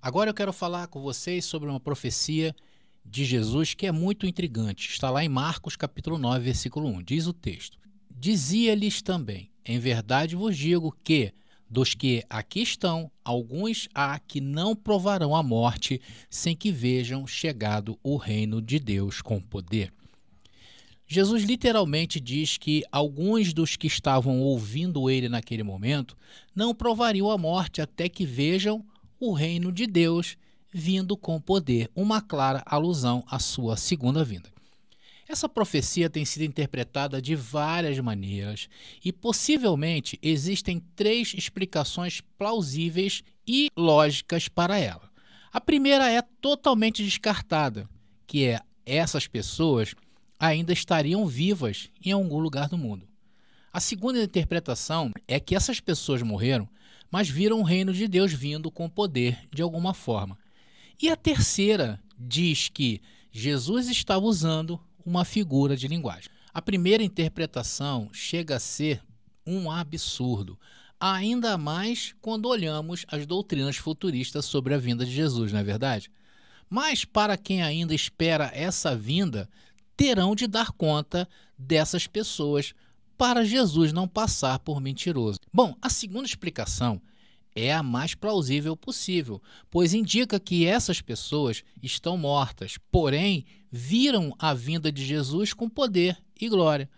Agora eu quero falar com vocês sobre uma profecia de Jesus que é muito intrigante. Está lá em Marcos capítulo 9, versículo 1. Diz o texto: Dizia-lhes também: em verdade vos digo que, dos que aqui estão, alguns há que não provarão a morte sem que vejam chegado o reino de Deus com poder. Jesus literalmente diz que alguns dos que estavam ouvindo ele naquele momento não provariam a morte até que vejam o reino de Deus vindo com poder, uma clara alusão à sua segunda vinda. Essa profecia tem sido interpretada de várias maneiras e possivelmente existem três explicações plausíveis e lógicas para ela. A primeira é totalmente descartada, que é essas pessoas ainda estariam vivas em algum lugar do mundo. A segunda interpretação é que essas pessoas morreram, mas viram o reino de Deus vindo com poder de alguma forma. E a terceira diz que Jesus estava usando uma figura de linguagem. A primeira interpretação chega a ser um absurdo, ainda mais quando olhamos as doutrinas futuristas sobre a vinda de Jesus, não é verdade? Mas para quem ainda espera essa vinda, terão de dar conta dessas pessoas para Jesus não passar por mentiroso. Bom, a segunda explicação é a mais plausível possível, pois indica que essas pessoas estão mortas, porém viram a vinda de Jesus com poder e glória.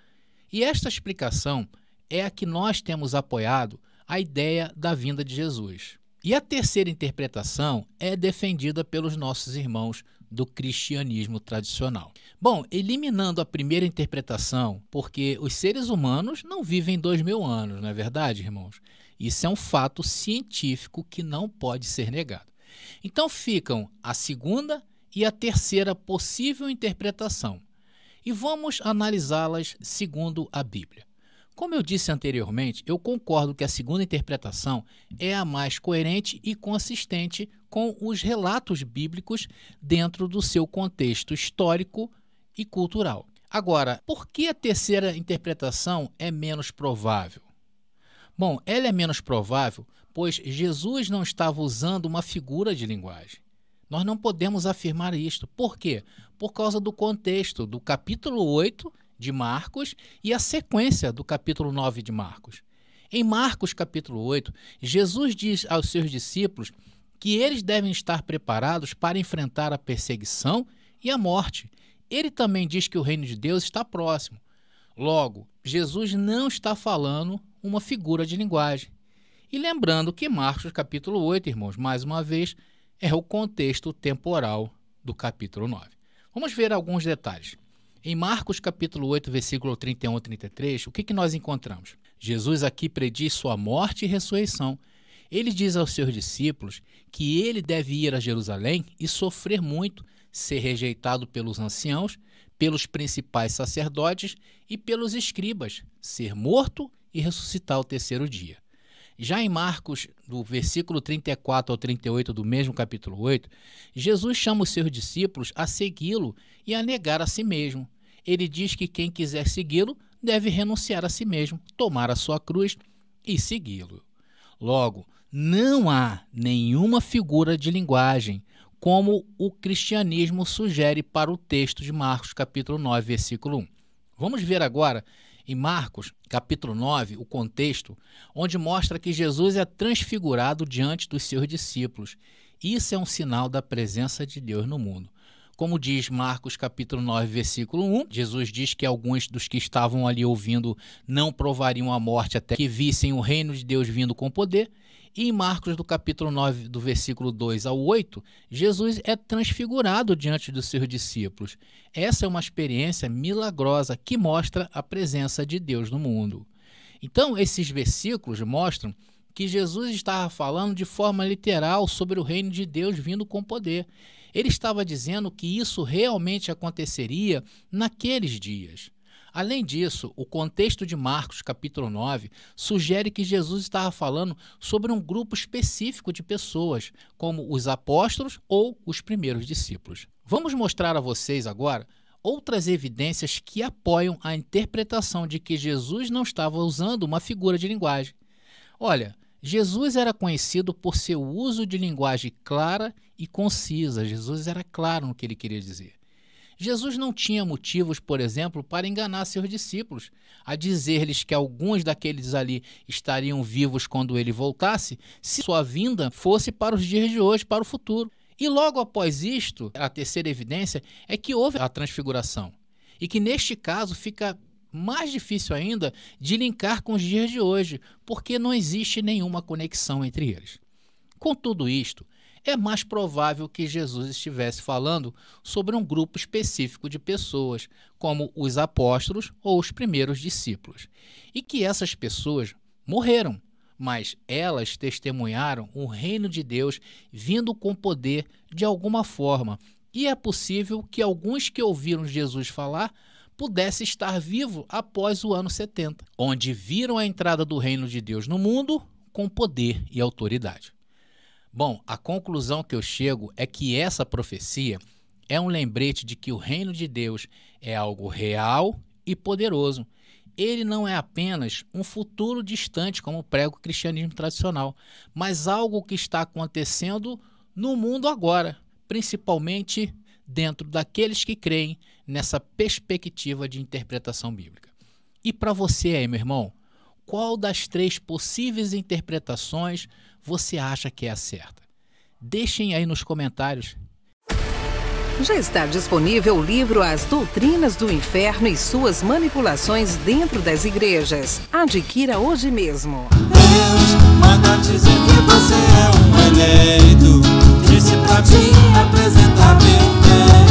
E esta explicação é a que nós temos apoiado a ideia da vinda de Jesus. E a terceira interpretação é defendida pelos nossos irmãos do cristianismo tradicional. Bom, eliminando a primeira interpretação, porque os seres humanos não vivem 2000 anos, não é verdade, irmãos? Isso é um fato científico que não pode ser negado. Então ficam a segunda e a terceira possível interpretação. E vamos analisá-las segundo a Bíblia. Como eu disse anteriormente, eu concordo que a segunda interpretação é a mais coerente e consistente com os relatos bíblicos dentro do seu contexto histórico e cultural. Agora, por que a terceira interpretação é menos provável? Bom, ela é menos provável, pois Jesus não estava usando uma figura de linguagem. Nós não podemos afirmar isto. Por quê? Por causa do contexto do capítulo 8 de Marcos e a sequência do capítulo 9 de Marcos. Em Marcos capítulo 8, Jesus diz aos seus discípulos que eles devem estar preparados para enfrentar a perseguição e a morte. Ele também diz que o reino de Deus está próximo. Logo, Jesus não está falando uma figura de linguagem. E lembrando que Marcos capítulo 8, irmãos, mais uma vez, é o contexto temporal do capítulo 9. Vamos ver alguns detalhes. Em Marcos capítulo 8, versículo 31 a 33, o que nós encontramos? Jesus aqui prediz sua morte e ressurreição. Ele diz aos seus discípulos que ele deve ir a Jerusalém e sofrer muito, ser rejeitado pelos anciãos, pelos principais sacerdotes e pelos escribas, ser morto e ressuscitar ao terceiro dia. Já em Marcos, do versículo 34 ao 38 do mesmo capítulo 8, Jesus chama os seus discípulos a segui-lo e a negar a si mesmo. Ele diz que quem quiser segui-lo deve renunciar a si mesmo, tomar a sua cruz e segui-lo. Logo, não há nenhuma figura de linguagem, como o cristianismo sugere para o texto de Marcos, capítulo 9, versículo 1. Vamos ver agora, em Marcos, capítulo 9, o contexto, onde mostra que Jesus é transfigurado diante dos seus discípulos. Isso é um sinal da presença de Deus no mundo. Como diz Marcos capítulo 9, versículo 1, Jesus diz que alguns dos que estavam ali ouvindo não provariam a morte até que vissem o reino de Deus vindo com poder. E em Marcos do capítulo 9, do versículo 2 ao 8, Jesus é transfigurado diante dos seus discípulos. Essa é uma experiência milagrosa que mostra a presença de Deus no mundo. Então, esses versículos mostram que Jesus estava falando de forma literal sobre o reino de Deus vindo com poder. Ele estava dizendo que isso realmente aconteceria naqueles dias. Além disso, o contexto de Marcos, capítulo 9, sugere que Jesus estava falando sobre um grupo específico de pessoas, como os apóstolos ou os primeiros discípulos. Vamos mostrar a vocês agora outras evidências que apoiam a interpretação de que Jesus não estava usando uma figura de linguagem. Olha, Jesus era conhecido por seu uso de linguagem clara e concisa. Jesus era claro no que ele queria dizer. Jesus não tinha motivos, por exemplo, para enganar seus discípulos, a dizer-lhes que alguns daqueles ali estariam vivos quando ele voltasse, se sua vinda fosse para os dias de hoje, para o futuro. E logo após isto, a terceira evidência é que houve a transfiguração. E que neste caso fica mais difícil ainda de linkar com os dias de hoje, porque não existe nenhuma conexão entre eles. Com tudo isto, é mais provável que Jesus estivesse falando sobre um grupo específico de pessoas, como os apóstolos ou os primeiros discípulos, e que essas pessoas morreram, mas elas testemunharam o reino de Deus vindo com poder de alguma forma, e é possível que alguns que ouviram Jesus falar pudesse estar vivo após o ano 70, onde viram a entrada do reino de Deus no mundo com poder e autoridade. Bom, a conclusão que eu chego é que essa profecia é um lembrete de que o reino de Deus é algo real e poderoso. Ele não é apenas um futuro distante, como prega o cristianismo tradicional, mas algo que está acontecendo no mundo agora, principalmente dentro daqueles que creem nessa perspectiva de interpretação bíblica. E para você aí, meu irmão, qual das 3 possíveis interpretações você acha que é a certa? Deixem aí nos comentários. Já está disponível o livro As Doutrinas do Inferno e Suas Manipulações Dentro das Igrejas. Adquira hoje mesmo. Deus manda dizer que você é um eleito. Disse pra te apresentar perfeito.